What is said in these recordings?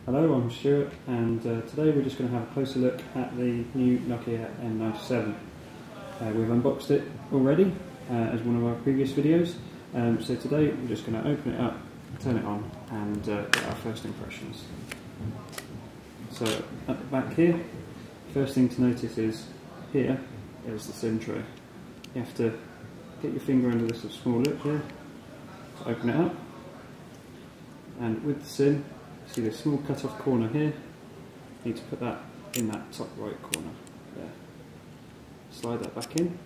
Hello, I'm Stuart, and today we're just going to have a closer look at the new Nokia N97. We've unboxed it already as one of our previous videos, so today we're just going to open it up, turn it on, and get our first impressions. So at the back here, first thing to notice is here is the SIM tray. You have to get your finger under this small lip here to open it up, and with the SIM, see this small cut off corner here, you need to put that in that top right corner there. Slide that back in.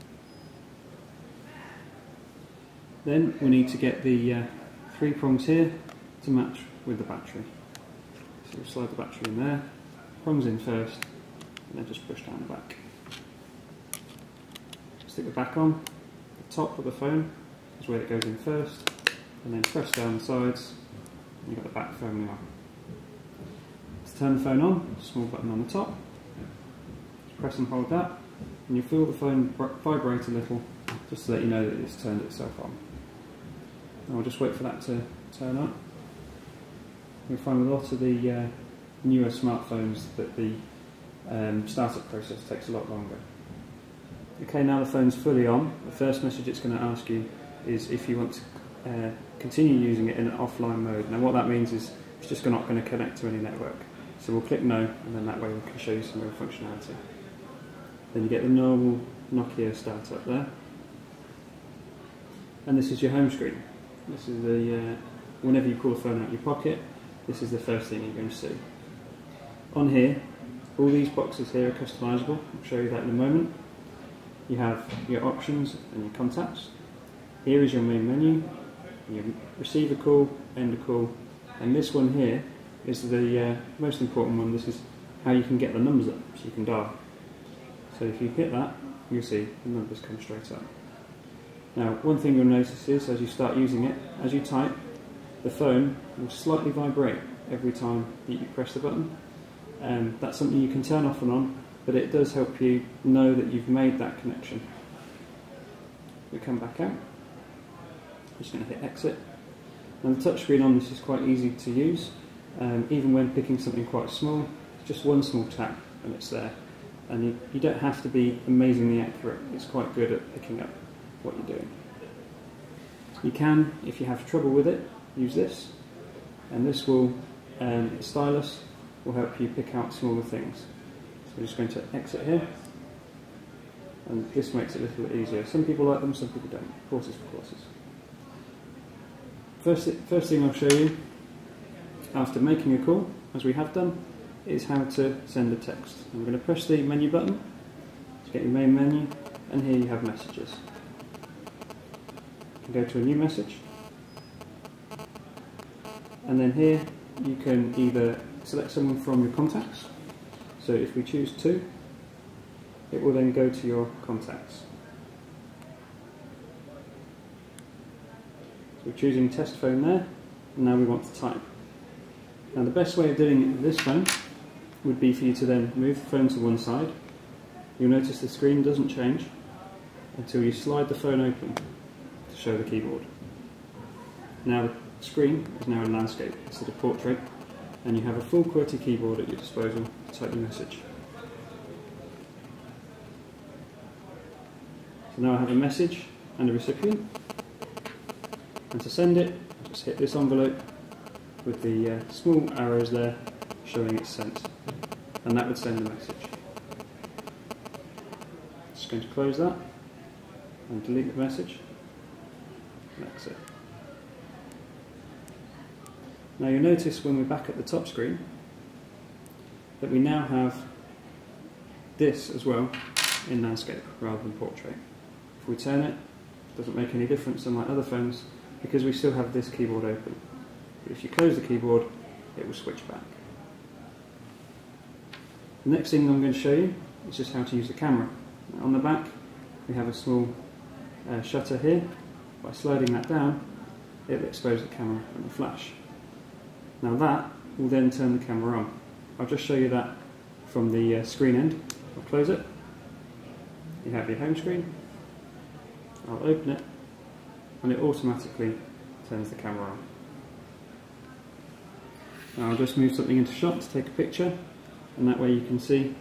Then we need to get the 3 prongs here to match with the battery. So we'll slide the battery in there, prongs in first, and then just push down the back. Stick the back on, the top of the phone is where it goes in first, and then press down the sides, and you've got the back firmly on. To turn the phone on, small button on the top, just press and hold that, and you feel the phone vibrate a little, just to let you know that it's turned itself on. And I'll just wait for that to turn up. You'll find with a lot of the newer smartphones that the startup process takes a lot longer. Okay, now the phone's fully on, the first message it's going to ask you is if you want to continue using it in an offline mode. Now what that means is it's just not going to connect to any network. So we'll click no, and then that way we can show you some real functionality. Then you get the normal Nokia startup there. And this is your home screen. This is the, whenever you pull the phone out of your pocket, this is the first thing you're going to see. On here, all these boxes here are customizable. I'll show you that in a moment. You have your options and your contacts. Here is your main menu. You receive a call, end a call, and this one here is the most important one. This is how you can get the numbers up, so you can dial. So if you hit that, you'll see the numbers come straight up. Now, one thing you'll notice is, as you start using it, as you type, the phone will slightly vibrate every time that you press the button. That's something you can turn off and on, but it does help you know that you've made that connection. We come back out. I'm just going to hit exit. And the touchscreen on this is quite easy to use. Even when picking something quite small, just one small tap and it's there. And you don't have to be amazingly accurate. It's quite good at picking up what you're doing. You can, if you have trouble with it, use this. And this will, the stylus will help you pick out smaller things. So we're just going to exit here. And this makes it a little bit easier. Some people like them, some people don't. Horses for courses. First thing I'll show you, after making a call, as we have done, is how to send a text. I'm going to press the menu button to get your main menu, and here you have messages. You can go to a new message, and then here you can either select someone from your contacts. So if we choose 2, it will then go to your contacts. So we're choosing test phone there, and now we want to type. Now the best way of doing it with this phone would be for you to then move the phone to one side. You'll notice the screen doesn't change until you slide the phone open to show the keyboard. Now the screen is now in landscape instead of portrait, and you have a full QWERTY keyboard at your disposal to type your message. So now I have a message and a recipient, and to send it, I just hit this envelope with the small arrows there showing it's sent, and that would send the message. Just going to close that and delete the message. That's it. Now you'll notice when we're back at the top screen that we now have this as well in landscape rather than portrait. If we turn it, it doesn't make any difference unlike other phones because we still have this keyboard open. But if you close the keyboard, it will switch back. The next thing I'm going to show you is just how to use the camera. On the back we have a small shutter here. By sliding that down, it will expose the camera and the flash. Now that will then turn the camera on. I'll just show you that from the screen end. I'll close it. You have your home screen. I'll open it, and it automatically turns the camera on. Now I'll just move something into shot to take a picture, and that way you can see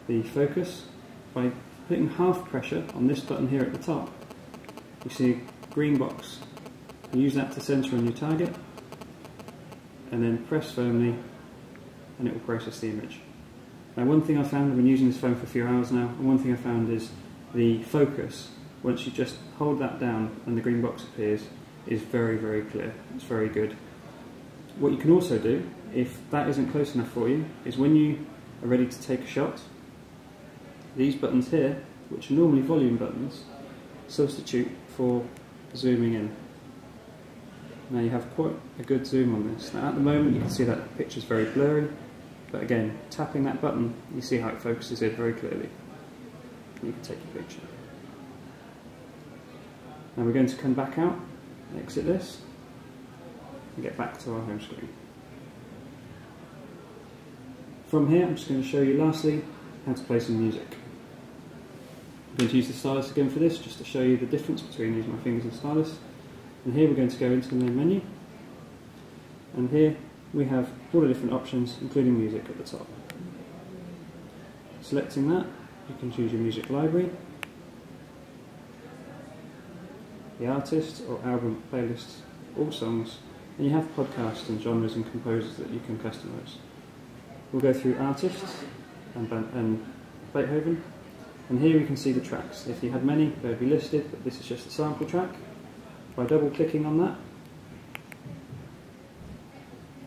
the focus. By putting half pressure on this button here at the top, you see a green box. You use that to centre on your target, and then press firmly and it will process the image. Now one thing I found, I've been using this phone for a few hours now, and one thing I found is the focus, once you just hold that down and the green box appears, is very, very clear. It's very good. What you can also do, if that isn't close enough for you, is when you are ready to take a shot, these buttons here, which are normally volume buttons, substitute for zooming in. Now you have quite a good zoom on this. Now at the moment you can see that the picture's very blurry, but again, tapping that button, you see how it focuses in very clearly. You can take a picture. Now we're going to come back out, exit this, and get back to our home screen. From here, I'm just going to show you lastly how to play some music. I'm going to use the stylus again for this, just to show you the difference between using my fingers and stylus. And here we're going to go into the main menu, and here we have all the different options, including music at the top. Selecting that, you can choose your music library, the artist or album playlists, all songs, and you have podcasts and genres and composers that you can customise. We'll go through artists and Beethoven, and here we can see the tracks. If you had many, they would be listed, but this is just a sample track. By double clicking on that,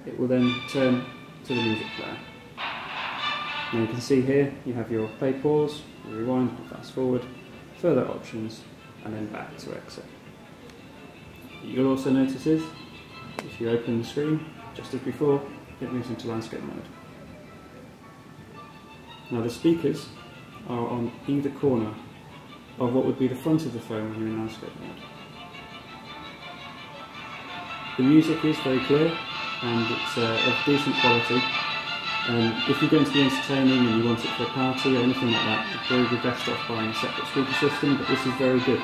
it will then turn to the music player. Now you can see here you have your play pause, rewind, fast forward, further options, and then back to exit. What you'll also notice is, if you open the screen, just as before, it moves into landscape mode. Now the speakers are on either corner of what would be the front of the phone when you're in landscape mode. The music is very clear and it's of decent quality. If you're going to be entertaining and you want it for a party or anything like that, you'd probably be best off buying a separate speaker system, but this is very good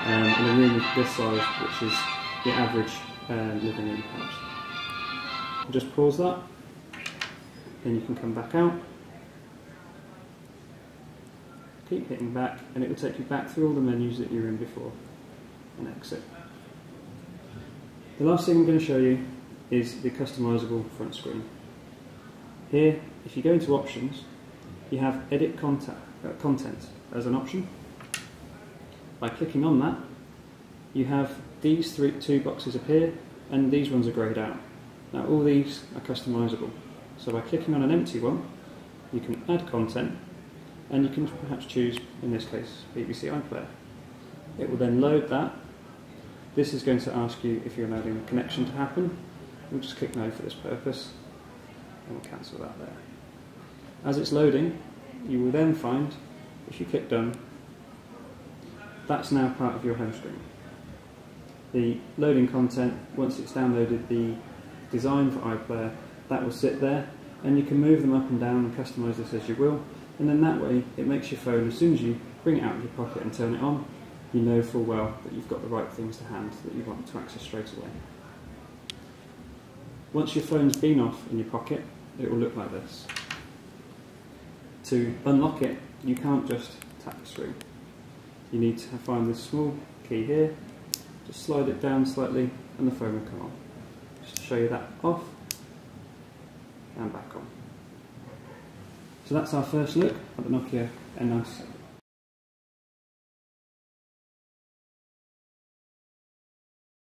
in a room this size, which is the average living room house. Just pause that, then you can come back out, keep hitting back, and it will take you back through all the menus that you were in before, and exit. The last thing I'm going to show you is the customisable front screen. Here, if you go into options, you have edit content as an option. By clicking on that, you have these two boxes appear, and these ones are greyed out. Now all these are customisable. So by clicking on an empty one, you can add content, and you can perhaps choose, in this case, BBC iPlayer. It will then load that. This is going to ask you if you're allowing a connection to happen. We'll just click no for this purpose, and we'll cancel that there. As it's loading, you will then find, if you click done, that's now part of your home screen. The loading content, once it's downloaded the design for iPlayer, that will sit there, and you can move them up and down and customise this as you will, and then that way it makes your phone, as soon as you bring it out of your pocket and turn it on, you know full well that you've got the right things to hand that you want to access straight away. Once your phone's been off in your pocket, it will look like this. To unlock it, you can't just tap the screen. You need to find this small key here, just slide it down slightly, and the phone will come on. Just to show you that off, and back on. So that's our first look at the Nokia N97.